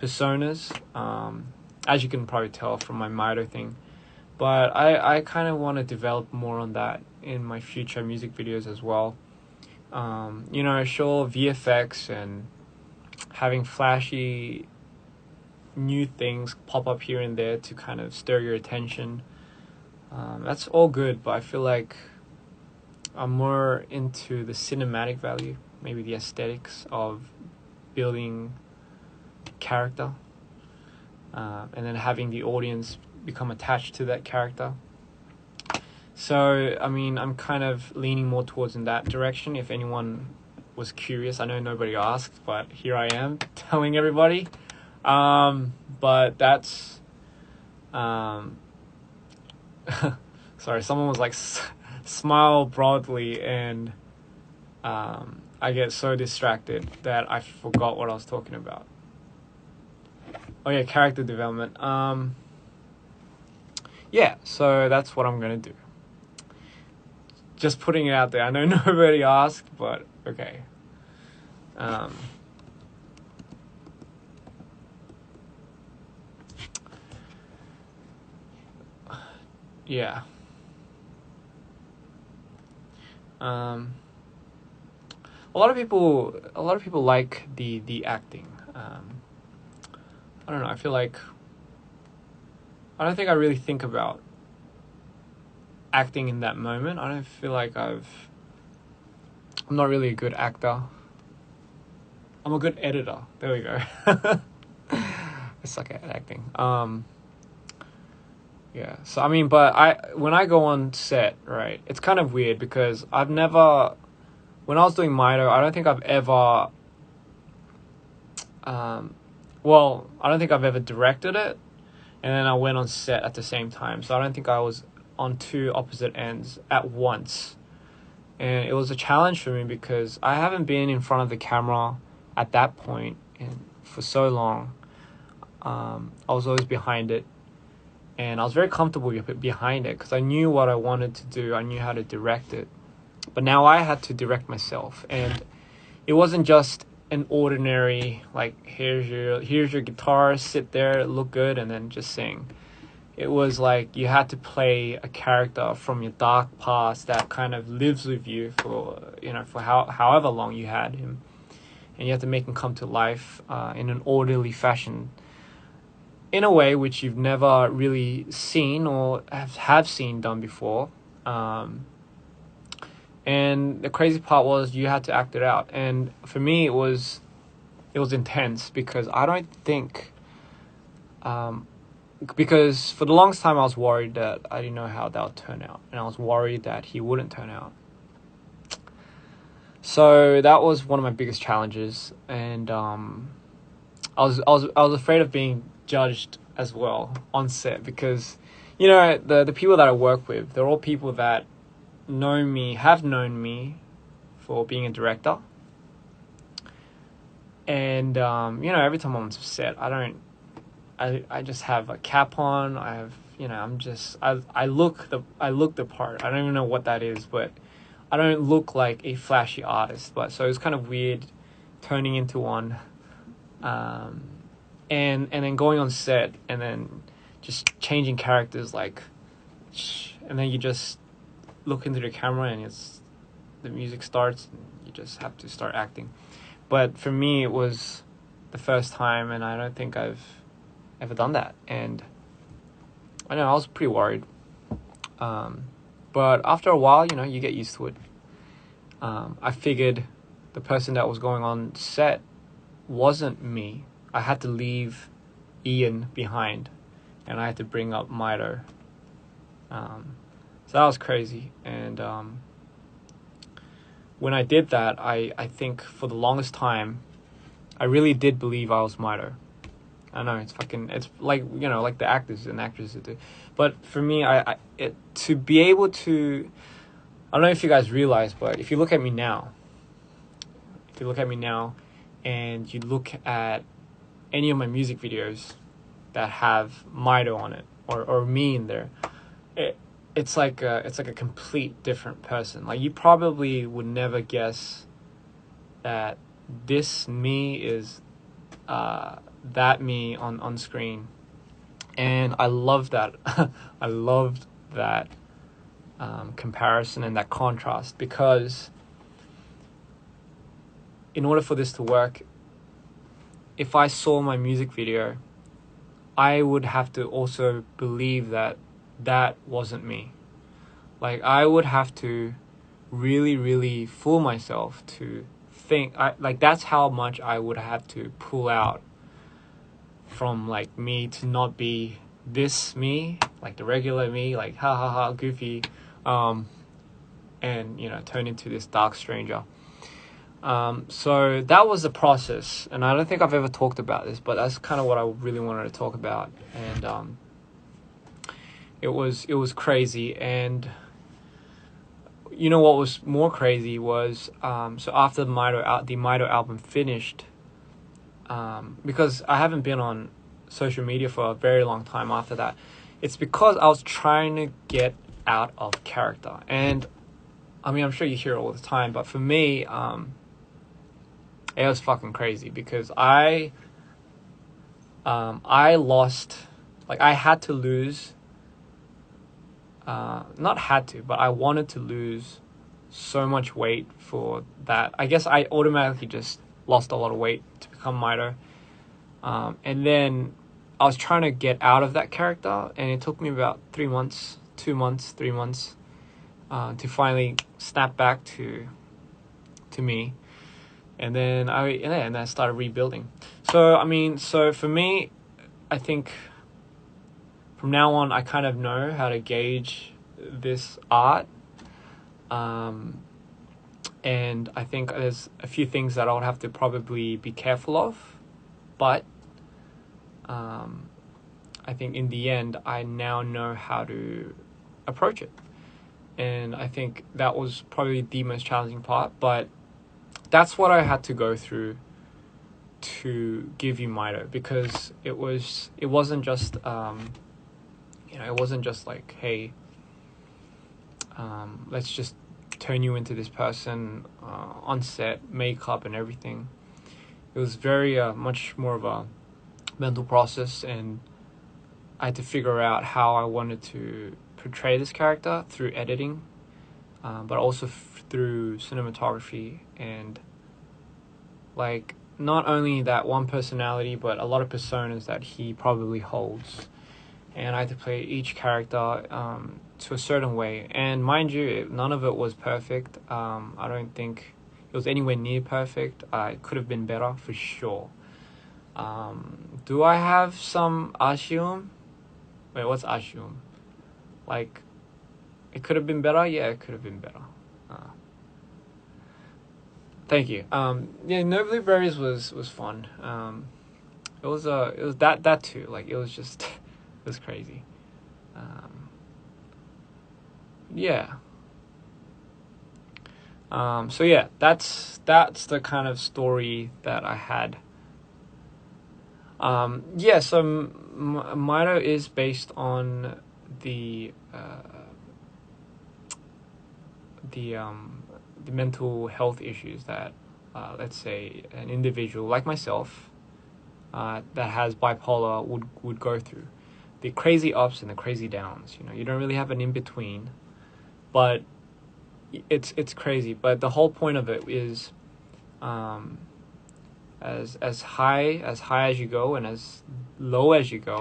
personas, as you can probably tell from my Mito thing. But I kind of want to develop more on that in my future music videos as well. Sure, VFX and having flashy new things pop up here and there to kind of stir your attention. That's all good, but I feel like I'm more into the cinematic value, maybe the aesthetics of building character, and then having the audience become attached to that character. So, I mean, I'm kind of leaning more towards in that direction. If anyone was curious, I know nobody asked, but here I am telling everybody. But that's, sorry, someone was like, smile broadly, and I get so distracted that I forgot what I was talking about. Oh yeah, character development. Yeah, so that's what I'm gonna do. Just putting it out there. I know nobody asked, but okay. Yeah. A lot of people like the acting. I don't know. I feel like I don't think I really think about acting in that moment. I don't feel like I'm not really a good actor. I'm a good editor. There we go. I suck at acting. Yeah. So I mean, but when I go on set, right, it's kind of weird because when I was doing Mito, I don't think I've ever I don't think I've ever directed it, and then I went on set at the same time. So I don't think I was on two opposite ends at once. And it was a challenge for me because I haven't been in front of the camera at that point for so long. I was always behind it, and I was very comfortable behind it because I knew what I wanted to do. I knew how to direct it. But now I had to direct myself, and it wasn't just an ordinary, like, here's your guitar, sit there, look good, and then just sing. It was like you had to play a character from your dark past that kind of lives with you for however long you had him, and you have to make him come to life in an orderly fashion, in a way which you've never really seen or have seen done before. And the crazy part was you had to act it out, and for me it was intense because I don't think. Because for the longest time I was worried that I didn't know how that would turn out, and I was worried that he wouldn't turn out. So that was one of my biggest challenges, and I was afraid of being judged as well on set because the people that I work with, they're all people that have known me for being a director, and every time I'm on set, I just have a cap on. I have, I look the part. I don't even know what that is, but I don't look like a flashy artist. But so it's kind of weird turning into one, and then going on set and then just changing characters, and then you just look into the camera and the music starts and you just have to start acting. But for me, it was the first time, and I don't think I've ever done that, and I know I was pretty worried, but after a while, you get used to it. I figured the person that was going on set wasn't me. I had to leave Ian behind, and I had to bring up Mito. So that was crazy, and when I did that, I think for the longest time I really did believe I was Mito. I know it's like like the actors and actresses do, but for me, to be able to, I don't know if you guys realize, but if you look at me now, and you look at any of my music videos that have Mito on it or me in there, it's like a complete different person. Like, you probably would never guess that this me is that me on screen, and I love that. I loved that comparison and that contrast, because in order for this to work, if I saw my music video, I would have to also believe that that wasn't me. Like, I would have to really, really fool myself to think, that's how much I would have to pull out from, like, me to not be this me, like the regular me, like ha ha ha, goofy, and turn into this dark stranger. So that was the process, and I don't think I've ever talked about this, but that's kind of what I really wanted to talk about. And it was crazy. And what was more crazy was, so after the Mito album finished, because I haven't been on social media for a very long time after that, it's because I was trying to get out of character. And I mean, I'm sure you hear it all the time, but for me, it was fucking crazy, because I lost, like, I had to lose, not had to, but I wanted to lose so much weight for that. I guess I automatically just lost a lot of weight to become Mito. And then I was trying to get out of that character, and it took me about 3 months, 2 months, 3 months, to finally snap back to me. And then I started rebuilding. So for me, I think from now on, I kind of know how to gauge this art. And I think there's a few things that I would have to probably be careful of. But I think in the end, I now know how to approach it. And I think that was probably the most challenging part. But that's what I had to go through to give you Mito, because it wasn't just it wasn't just like, hey, let's just turn you into this person on set, makeup and everything. It was very much more of a mental process, and I had to figure out how I wanted to portray this character through editing, but also through cinematography, and like not only that one personality, but a lot of personas that he probably holds. And I had to play each character to a certain way. And mind you, none of it was perfect. I don't think it was anywhere near perfect. It could have been better for sure. Do I have some a쉬움? Wait, what's a쉬움? Like, it could have been better? Yeah, it could have been better. Thank you. No Blueberries was fun. It was that too. Like, it was just it was crazy. Yeah. So yeah, that's the kind of story that I had. So Mito is based on the mental health issues that, let's say, an individual like myself, that has bipolar would go through. The crazy ups and the crazy downs. You don't really have an in between, but it's crazy. But the whole point of it is, as high as you go and as low as you go.